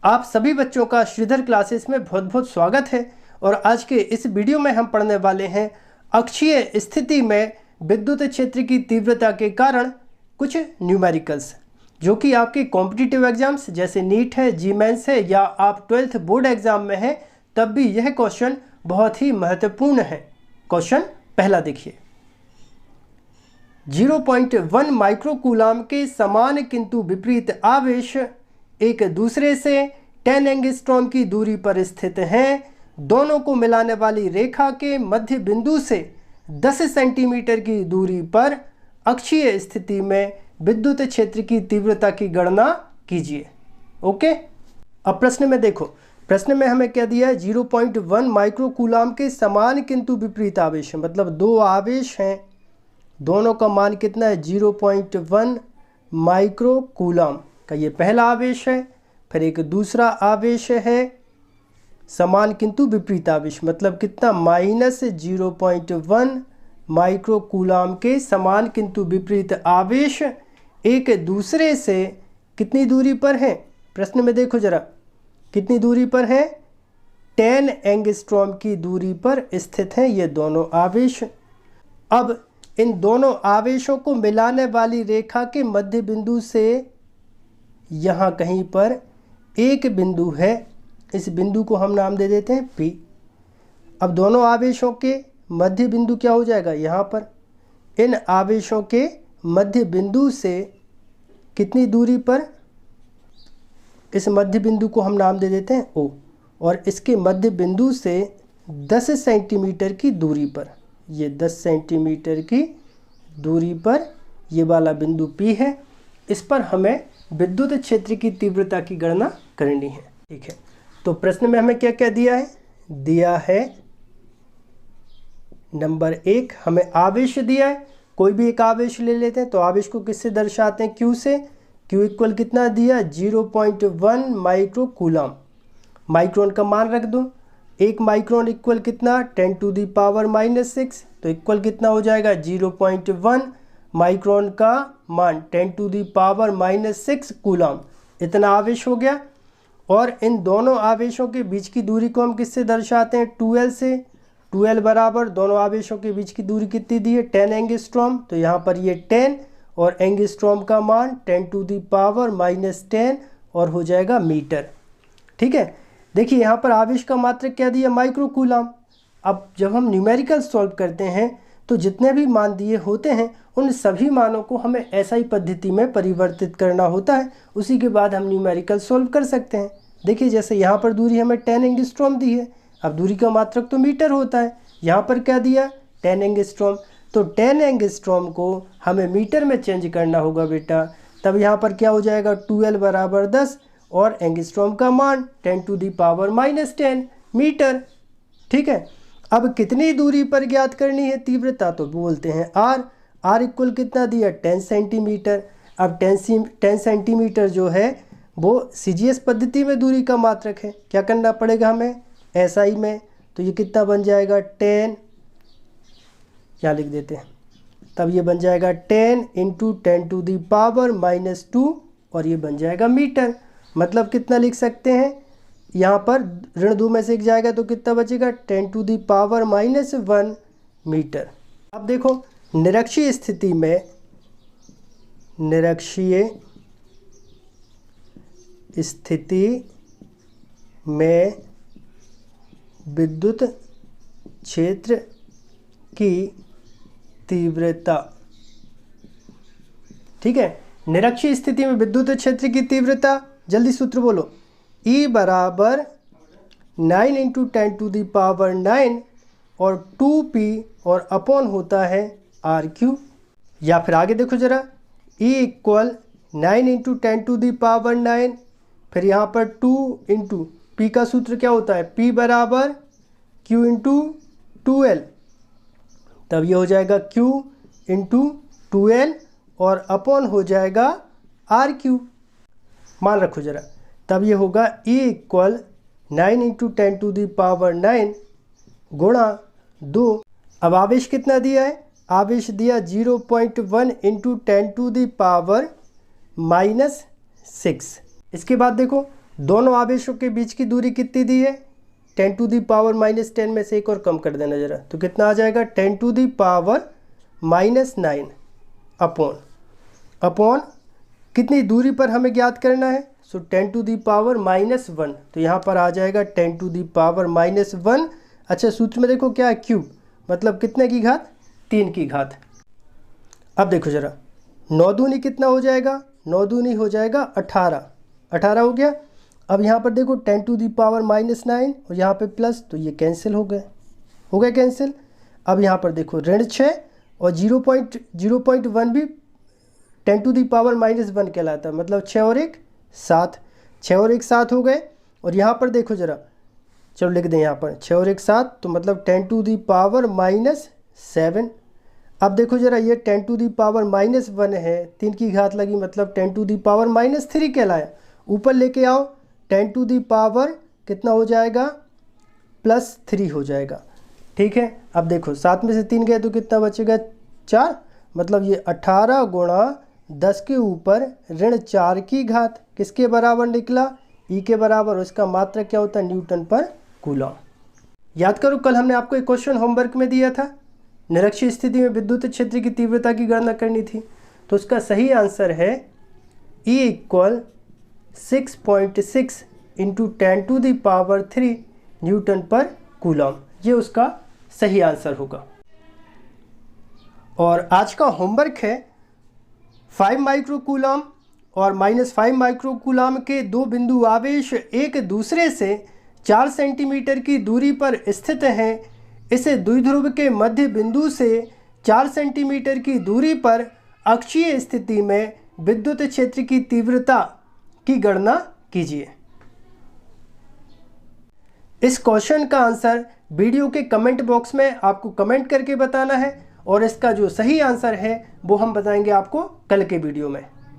आप सभी बच्चों का श्रीधर क्लासेस में बहुत बहुत स्वागत है। और आज के इस वीडियो में हम पढ़ने वाले हैं अक्षीय स्थिति में विद्युत क्षेत्र की तीव्रता के कारण कुछ न्यूमेरिकल्स, जो कि आपके कॉम्पिटिटिव एग्जाम्स जैसे नीट है, जी मेंस है या आप 12th बोर्ड एग्जाम में है, तब भी यह क्वेश्चन बहुत ही महत्वपूर्ण है। क्वेश्चन पहला देखिए, 0.1 माइक्रोकूलाम के समान किंतु विपरीत आवेश एक दूसरे से 10 एंगस्ट्रॉम की दूरी पर स्थित हैं। दोनों को मिलाने वाली रेखा के मध्य बिंदु से 10 सेंटीमीटर की दूरी पर अक्षीय स्थिति में विद्युत क्षेत्र की तीव्रता की गणना कीजिए। ओके, अब प्रश्न में देखो, प्रश्न में हमें क्या दिया है, 0.1 माइक्रोकूलाम के समान किंतु विपरीत आवेश है, मतलब दो आवेश हैं, दोनों का मान कितना है, 0.1 माइक्रोकूलाम का ये पहला आवेश है। फिर एक दूसरा आवेश है समान किंतु विपरीत आवेश, मतलब कितना, -0.1 माइक्रोकूलाम के समान किंतु विपरीत आवेश एक दूसरे से कितनी दूरी पर है। प्रश्न में देखो जरा, कितनी दूरी पर है, 10 एंगस्ट्रॉम की दूरी पर स्थित हैं ये दोनों आवेश। अब इन दोनों आवेशों को मिलाने वाली रेखा के मध्य बिंदु से यहाँ कहीं पर एक बिंदु है, इस बिंदु को हम नाम दे देते हैं P। अब दोनों आवेशों के मध्य बिंदु क्या हो जाएगा, यहाँ पर। इन आवेशों के मध्य बिंदु से कितनी दूरी पर, इस मध्य बिंदु को हम नाम दे देते हैं O, और इसके मध्य बिंदु से 10 सेंटीमीटर की दूरी पर, ये 10 सेंटीमीटर की दूरी पर ये वाला बिंदु P है। इस पर हमें विद्युत क्षेत्र की तीव्रता की गणना करनी है। ठीक है, तो प्रश्न में हमें क्या क्या दिया है, दिया है नंबर 1 हमें आवेश दिया है। कोई भी एक आवेश ले लेते हैं, तो आवेश को किससे दर्शाते हैं, Q से। Q इक्वल कितना दिया, 0.1 माइक्रोकूलाम। माइक्रोन का मान रख दो, 1 माइक्रोन इक्वल कितना, 10⁻⁻⁻⁶, तो इक्वल कितना हो जाएगा, 0.1 माइक्रोन का मान 10⁻⁻⁶ कूलाम। इतना आवेश हो गया। और इन दोनों आवेशों के बीच की दूरी को हम किससे दर्शाते हैं, 2L से। 2L बराबर दोनों आवेशों के बीच की दूरी कितनी दी है, 10 एंगस्ट्रॉम। तो यहाँ पर ये 10 और एंगस्ट्रॉम का मान 10⁻⁻10 और हो जाएगा मीटर। ठीक है, देखिए यहाँ पर आवेश का मात्रक क्या दिया, माइक्रोकूलाम। अब जब हम न्यूमेरिकल सॉल्व करते हैं तो जितने भी मान दिए होते हैं उन सभी मानों को हमें ऐसा ही पद्धति में परिवर्तित करना होता है, उसी के बाद हम न्यूमेरिकल सॉल्व कर सकते हैं। देखिए जैसे यहाँ पर दूरी हमें 10 एंगस्ट्रॉम दी है, अब दूरी का मात्रक तो मीटर होता है, यहाँ पर क्या दिया, 10 एंगस्ट्रॉम। तो 10 एंगस्ट्रॉम को हमें मीटर में चेंज करना होगा बेटा, तब यहाँ पर क्या हो जाएगा, 2L बराबर 10 और एंगस्ट्रॉम का मान 10⁻⁻10 मीटर। ठीक है, अब कितनी दूरी पर ज्ञात करनी है तीव्रता, तो बोलते हैं R। R इक्वल कितना दिया, 10 सेंटीमीटर। अब 10 सेंटीमीटर जो है वो CGS पद्धति में दूरी का मात्रक है, क्या करना पड़ेगा हमें, SI में। तो ये कितना बन जाएगा, 10, क्या लिख देते हैं, तब ये बन जाएगा 10 × 10⁻⁻2 और ये बन जाएगा मीटर। मतलब कितना लिख सकते हैं, यहाँ पर ऋण 2 में से एक जाएगा तो कितना बचेगा, 10⁻⁻1 मीटर। अब देखो निरक्षीय स्थिति में, निरक्षीय स्थिति में विद्युत क्षेत्र की तीव्रता। ठीक है, निरक्षीय स्थिति में विद्युत क्षेत्र की तीव्रता, जल्दी सूत्र बोलो, E बराबर 9 × 10⁻9 और 2P और अपॉन होता है RQ। या फिर आगे देखो जरा, E इक्वल 9 × 10⁻9, फिर यहाँ पर 2 × P का सूत्र क्या होता है, P बराबर Q × 2L। तब ये हो जाएगा Q × 2L और अपॉन हो जाएगा RQ। मान रखो जरा, तब ये होगा E इक्वल 9 × 10⁻9 गुणा 2। अब आवेश कितना दिया है, आवेश दिया 0.1 × 10⁻⁻6। इसके बाद देखो दोनों आवेशों के बीच की दूरी कितनी दी है? 10 टू दी पावर -10 में से एक और कम कर देना ज़रा, तो कितना आ जाएगा? 10 टू दी पावर -9 अपॉन कितनी दूरी पर हमें ज्ञात करना है? सो 10 टू दी पावर -1, तो यहाँ पर आ जाएगा 10 टू दी पावर -1। अच्छा, सूत्र में देखो क्या है? क्यूब, मतलब कितने की घात? 3 की घात। अब देखो ज़रा, 9 दूनी कितना हो जाएगा? 9 दूनी हो जाएगा 18 हो गया। अब यहाँ पर देखो 10 टू दी पावर -9 और यहाँ पे प्लस, तो ये कैंसिल हो गए कैंसिल। अब यहाँ पर देखो ऋण 6 और 0.1 भी 10 टू दी पावर -1 कहलाता है, मतलब 6 और 1 7, 6 और 1 7 हो गए। और यहाँ पर देखो ज़रा, चलो लिख दें यहाँ पर 6 और 1 7, तो मतलब 10 टू दी पावर -7। अब देखो ज़रा, ये 10 टू दी पावर -1 है, 3 की घात लगी, मतलब 10 टू दी पावर -3 कहलाया। ऊपर लेके आओ, 10 टू दी पावर कितना हो जाएगा? +3 हो जाएगा। ठीक है, अब देखो 7 में से 3 गए तो कितना बचेगा? 4, मतलब ये 18 गुणा 10 के ऊपर ऋण 4 की घात किसके बराबर निकला? ई के बराबर। उसका मात्रक क्या होता है? न्यूटन पर कूलम। याद करो, कल हमने आपको एक क्वेश्चन होमवर्क में दिया था, निरक्षीय स्थिति में विद्युत क्षेत्र की तीव्रता की गणना करनी थी, तो उसका सही आंसर है E = 6.6 × 10 to the power 3 Newton पर कूलम। ये उसका सही आंसर होगा। और आज का होमवर्क है 5 माइक्रोकूलम और -5 माइक्रोकूलम के दो बिंदु आवेश एक दूसरे से 4 सेंटीमीटर की दूरी पर स्थित हैं। इसे द्विध्रुव के मध्य बिंदु से 4 सेंटीमीटर की दूरी पर अक्षीय स्थिति में विद्युत क्षेत्र की तीव्रता की गणना कीजिए। इस क्वेश्चन का आंसर वीडियो के कमेंट बॉक्स में आपको कमेंट करके बताना है, और इसका जो सही आंसर है वो हम बताएंगे आपको कल के वीडियो में।